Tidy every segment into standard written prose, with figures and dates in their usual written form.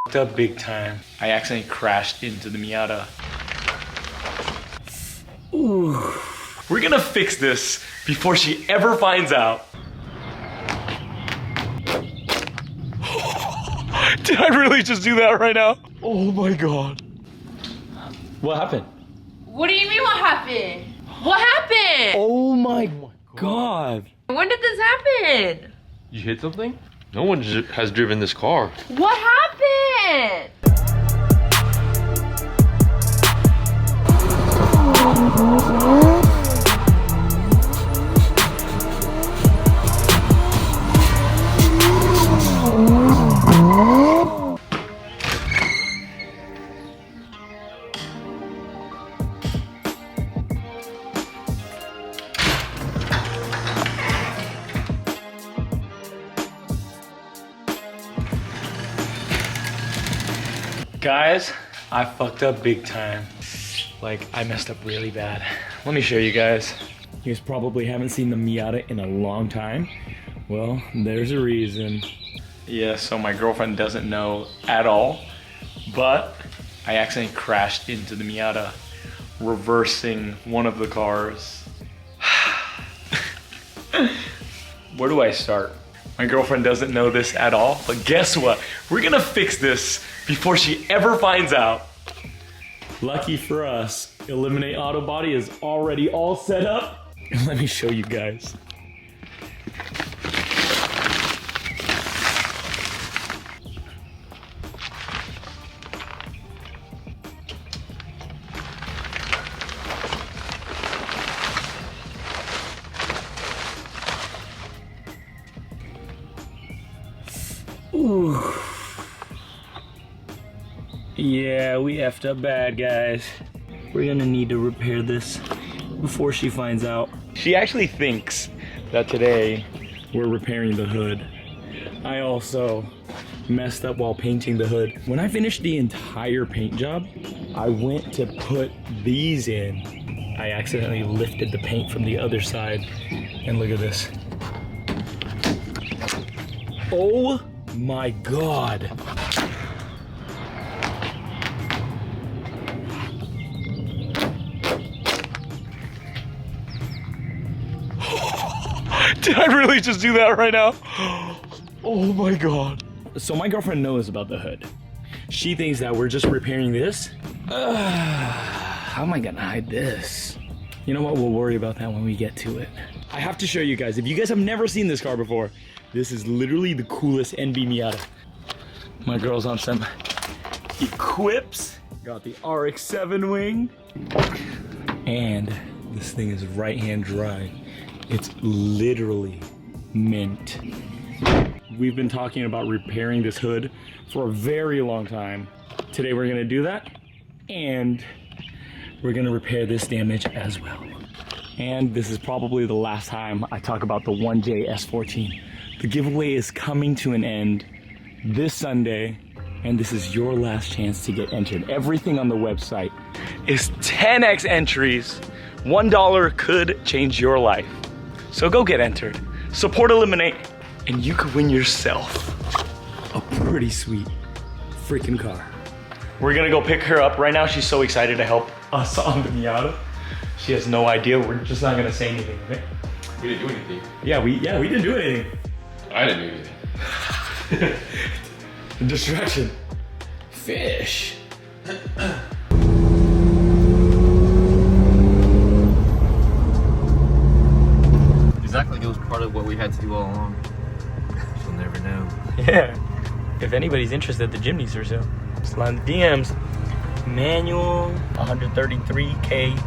F***ed up big time. I accidentally crashed into the Miata. Ooh. We're gonna fix this before she ever finds out. Did I really just do that right now? Oh my God. What happened? What do you mean what happened? What happened? Oh my God. When did this happen? You hit something? No one has driven this car. What happened? Guys, I fucked up big time. Like, I messed up really bad. Let me show you guys. You guys probably haven't seen the Miata in a long time. Well, there's a reason. Yeah, so my girlfriend doesn't know at all, but I accidentally crashed into the Miata, reversing one of the cars. Where do I start? My girlfriend doesn't know this at all, but guess what? We're gonna fix this before she ever finds out. Lucky for us, Eliminate Auto Body is already all set up. Let me show you guys. Ooh. Yeah, we effed up bad, guys. We're gonna need to repair this before she finds out. She actually thinks that today we're repairing the hood. I also messed up while painting the hood. When I finished the entire paint job, I went to put these in. I accidentally lifted the paint from the other side, and look at this. Oh my God. Did I really just do that right now? Oh my God. So my girlfriend knows about the hood. She thinks that we're just repairing this. How am I gonna hide this? You know what, we'll worry about that when we get to it. I have to show you guys, if you guys have never seen this car before, this is literally the coolest NB Miata. My girl's on some equips. Got the RX-7 wing. And this thing is right-hand drive. It's literally mint. We've been talking about repairing this hood for a very long time. Today we're gonna do that, and we're gonna repair this damage as well. And this is probably the last time I talk about the 1J S14. The giveaway is coming to an end this Sunday, and this is your last chance to get entered. Everything on the website is 10x entries. $1 could change your life. So go get entered, support Eliminate, and you could win yourself a pretty sweet freaking car. We're gonna go pick her up. Right now she's so excited to help us on the Miata. She has no idea. We're just not gonna say anything, okay? We didn't do anything. Yeah, we didn't do anything. I didn't do anything. Distraction. Fish. Exactly, it was part of what we had to do all along. You'll never know. Yeah. If anybody's interested, the Jimneys are sale. Slide the DMs. Manual, 133K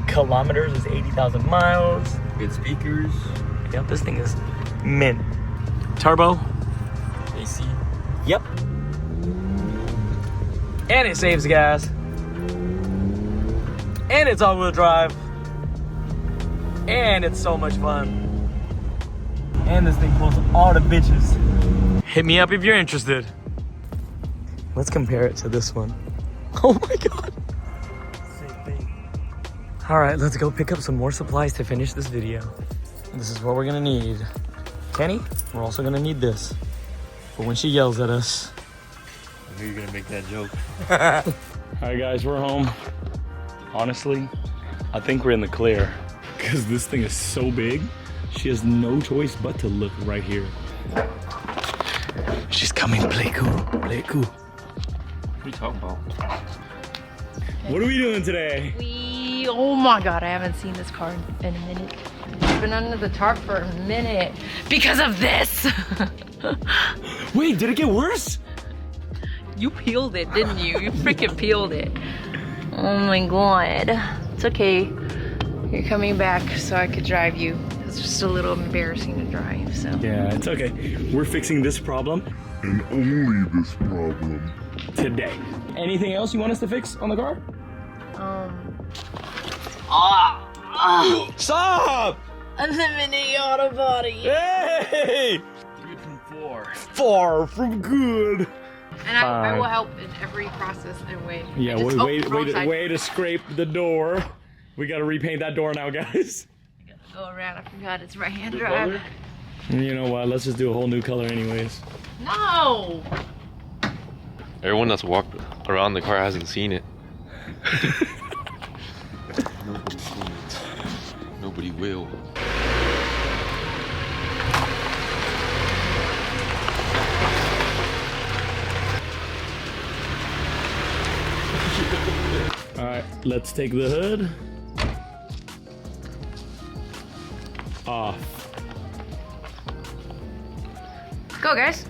kilometers is 80,000 miles. Good speakers. Yep, this thing is mint. Turbo. AC. Yep. And it saves gas. And it's all-wheel drive. And it's so much fun. And this thing pulls all the bitches. Hit me up if you're interested. Let's compare it to this one. Oh my God. Same thing. All right, let's go pick up some more supplies to finish this video. This is what we're gonna need. Kenny, we're also gonna need this. But when she yells at us, knew you were gonna make that joke. Alright guys, we're home. Honestly, I think we're in the clear. Because this thing is so big, she has no choice but to look right here. She's coming, play it cool, play it cool. What are you talking about? What are we doing today? Oh my God, I haven't seen this car in a minute. It's been under the tarp for a minute because of this. Wait, did it get worse? You peeled it, didn't you? You freaking peeled it. Oh my God. It's okay. You're coming back so I could drive you. It's just a little embarrassing to drive, so. Yeah, it's okay. We're fixing this problem. And only this problem. Today. Anything else you want us to fix on the car? Stop! Eliminate auto body. Hey! 3 from 4. Far from good. And I will help in every process and way. Yeah, Wrong side. way to scrape the door. We gotta repaint that door now, guys. Go around, I forgot it's right-hand drive. You know what? Let's just do a whole new color anyways. No! Everyone that's walked around the car hasn't seen it. Nobody's seen it. Nobody will. Alright, let's take the hood off. Go, guys.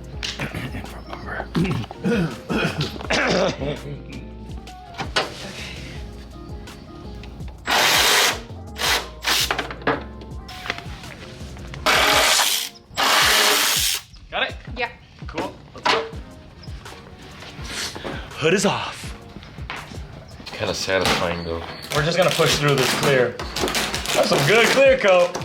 Got it? Yeah. Cool. Let's go. Hood is off. Kind of satisfying though. We're just gonna push through this clear. That's some good clear coat.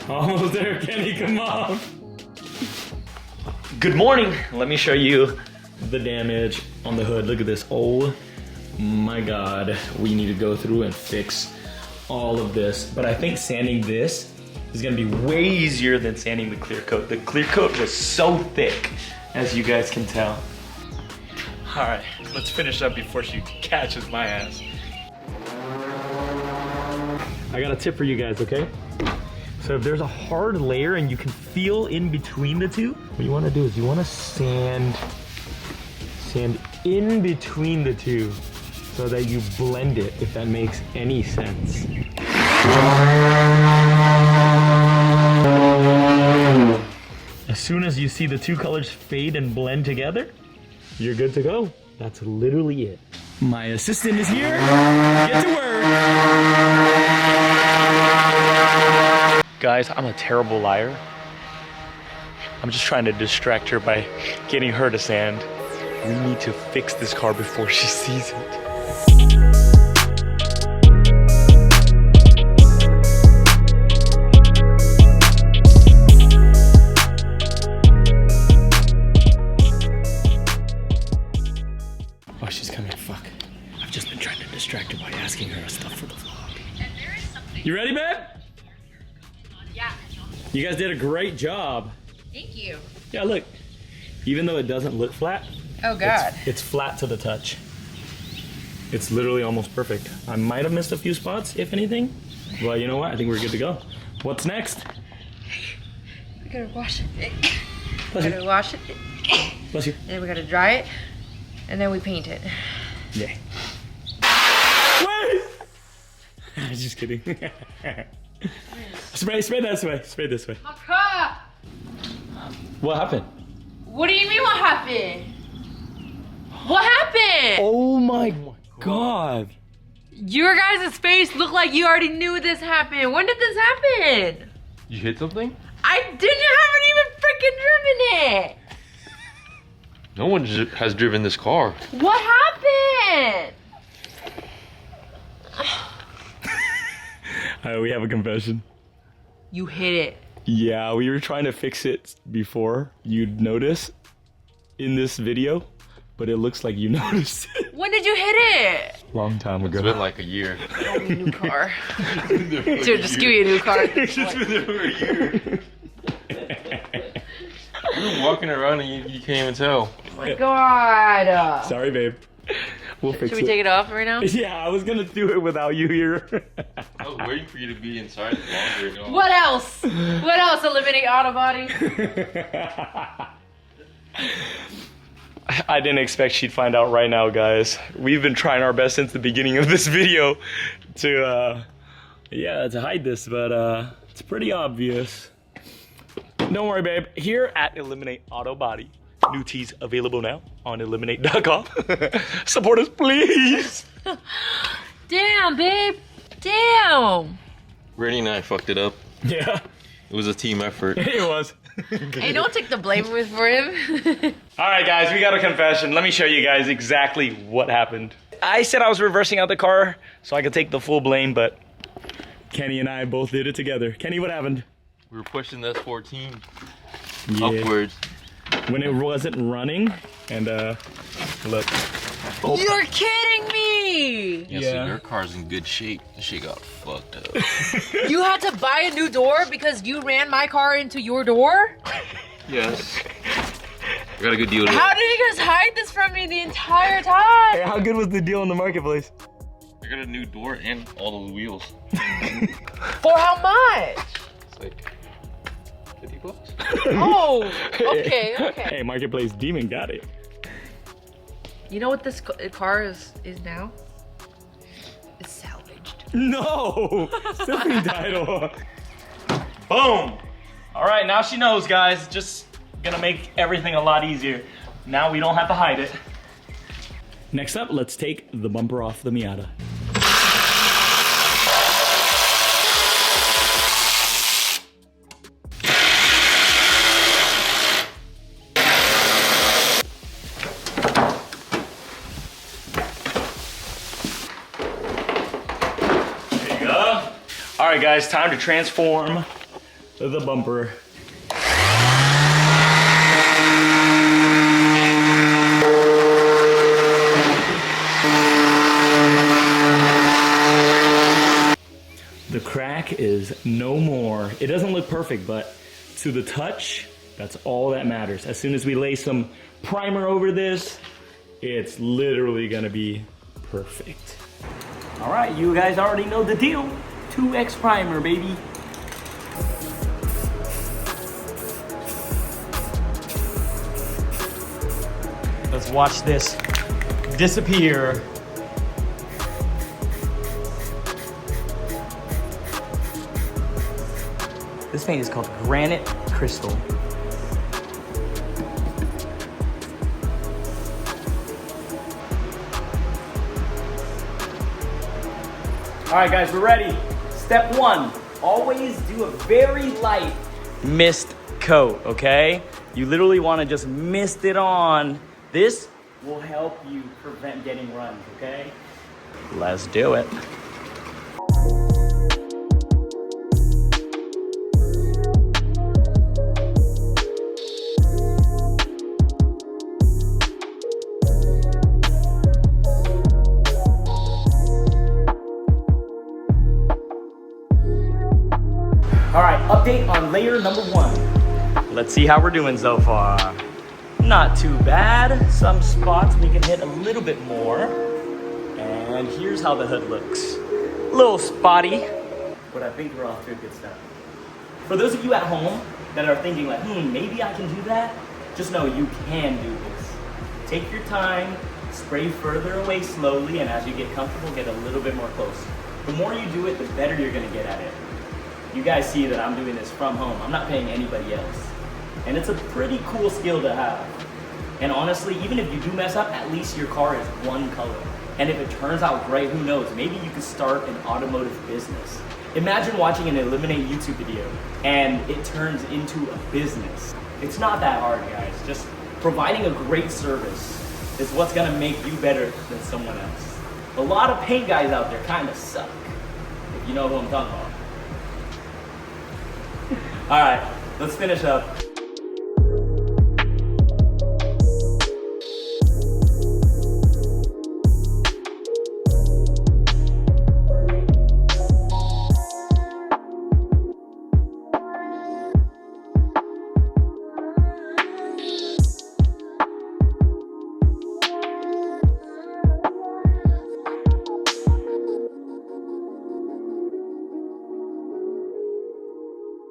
Almost there, Kenny, come on. Good morning. Let me show you the damage on the hood. Look at this. Oh my God. We need to go through and fix all of this. But I think sanding this is gonna be way easier than sanding the clear coat. The clear coat was so thick, as you guys can tell. All right, let's finish up before she catches my ass. I got a tip for you guys, okay? So if there's a hard layer and you can feel in between the two, what you wanna do is you wanna sand in between the two so that you blend it, if that makes any sense. As soon as you see the two colors fade and blend together, you're good to go. That's literally it. My assistant is here. Get to work. Guys, I'm a terrible liar. I'm just trying to distract her by getting her to sand. We need to fix this car before she sees it. Oh, she's coming. Fuck. I've just been trying to distract her by asking her stuff for the vlog. You ready, babe? Yeah. You guys did a great job. Thank you. Yeah, look. Even though it doesn't look flat, Oh God. it's flat to the touch. It's literally almost perfect. I might have missed a few spots, if anything. Well, you know what? I think we're good to go. What's next? We gotta wash it. Bless We you. gotta wash it. Bless you. And then we gotta dry it. And then we paint it. Yeah. Wait! Just kidding. Spray this way. Spray this way. What happened? What do you mean what happened? What happened? Oh my God. Your guys' face looked like you already knew this happened. When did this happen? You hit something? I haven't even freaking driven it. No one has driven this car. What happened? We have a confession. You hit it. Yeah, we were trying to fix it before you'd notice in this video, but it looks like you noticed it. When did you hit it? Long time It's been like a year. Oh, new car. Dude, just give me a new car. It's just been there for a year. We were walking around and you can't even tell. Oh my god. Sorry, babe. We'll fix Should we take it off right now? Yeah, I was gonna do it without you here. I was waiting for you to be inside longer ago. What else? What else? Eliminate auto body? I didn't expect she'd find out right now, guys. We've been trying our best since the beginning of this video to hide this, but it's pretty obvious. Don't worry, babe. Here at Eliminate Auto Body, new tees available now on eliminate.com. Support us, please. Damn, babe. Damn. Randy and I fucked it up. Yeah, It was a team effort. it was. Hey, don't take the blame for him. All right, guys, we got a confession. Let me show you guys exactly what happened. I said I was reversing out the car so I could take the full blame, but Kenny and I both did it together. Kenny, what happened? We were pushing the S14 Yeah. upwards. When it wasn't running, and look. You're kidding me. Yeah, Yeah. so your car's in good shape. This shit got fucked up. You had to buy a new door because you ran my car into your door? Yes. I got a good deal. How did you guys hide this from me the entire time? Hey, how good was the deal in the marketplace? I got a new door and all the wheels. For how much? It's like 50 bucks. Oh, okay, okay. Hey, marketplace demon got it. You know what this car is now? It's salvaged. No, stiffing title. Boom. All right, now she knows, guys. Just gonna make everything a lot easier. Now we don't have to hide it. Next up, let's take the bumper off the Miata. There you go. All right, guys, time to transform the bumper. The crack is no more. It doesn't look perfect, but to the touch, that's all that matters. As soon as we lay some primer over this, it's literally gonna be perfect. All right, you guys already know the deal. 2X primer, baby. Let's watch this disappear. This paint is called Granite Crystal. All right, guys, we're ready. Step one, always do a very light mist coat, okay? You literally wanna just mist it on. This will help you prevent getting runs, okay? Let's do it. All right, update on layer number 1. Let's see how we're doing so far. Not too bad. Some spots we can hit a little bit more. And here's how the hood looks. A little spotty, but I think we're off to a good start. For those of you at home that are thinking like, maybe I can do that, just know you can do this. Take your time, spray further away slowly, and as you get comfortable, get a little bit more close. The more you do it, the better you're gonna get at it. You guys see that I'm doing this from home. I'm not paying anybody else. And it's a pretty cool skill to have. And honestly, even if you do mess up, at least your car is one color. And if it turns out great, who knows? Maybe you could start an automotive business. Imagine watching an Eliminate YouTube video and it turns into a business. It's not that hard, guys. Just providing a great service is what's gonna make you better than someone else. A lot of paint guys out there kind of suck, if you know who I'm talking about. All right, let's finish up.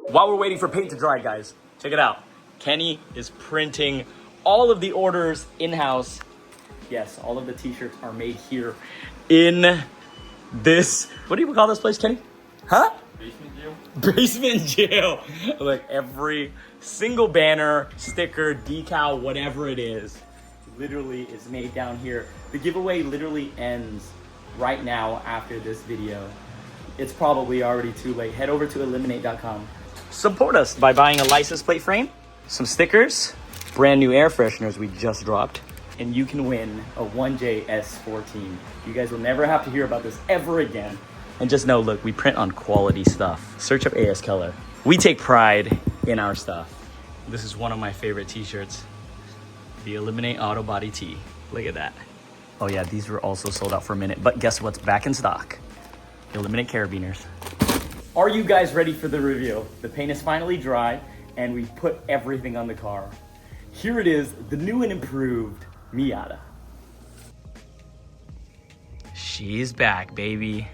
While we're waiting for paint to dry, guys, check it out. Kenny is printing all of the orders in-house. Yes, all of the t-shirts are made here in this, what do you call this place, Kenny? Huh? Basement jail? Basement jail. Like every single banner, sticker, decal, whatever it is, literally is made down here. The giveaway literally ends right now after this video. It's probably already too late. Head over to eliminate.com. Support us by buying a license plate frame, some stickers, brand new air fresheners we just dropped, and you can win a 1JS14. You guys will never have to hear about this ever again. And just know, look, we print on quality stuff. Search up AS Color. We take pride in our stuff. This is one of my favorite t-shirts. The Eliminate Auto Body tee. Look at that. Oh yeah, these were also sold out for a minute, but guess what's back in stock? Eliminate Carabiners. Are you guys ready for the reveal? The paint is finally dry, and we put everything on the car. Here it is, the new and improved Miata. She's back, baby.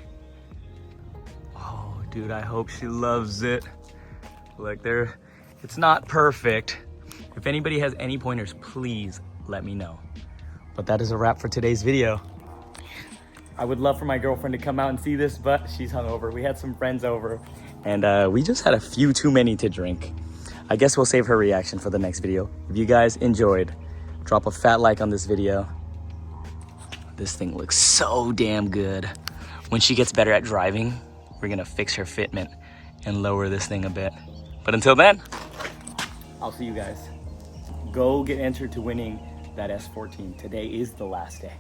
Oh, dude, I hope she loves it. Look, it's not perfect. If anybody has any pointers, please let me know. But that is a wrap for today's video. I would love for my girlfriend to come out and see this, but she's hungover. We had some friends over, and we just had a few too many to drink. I guess we'll save her reaction for the next video. If you guys enjoyed, drop a fat like on this video. This thing looks so damn good. When she gets better at driving, we're gonna fix her fitment and lower this thing a bit. But until then, I'll see you guys. Go get entered to winning that S14. Today is the last day.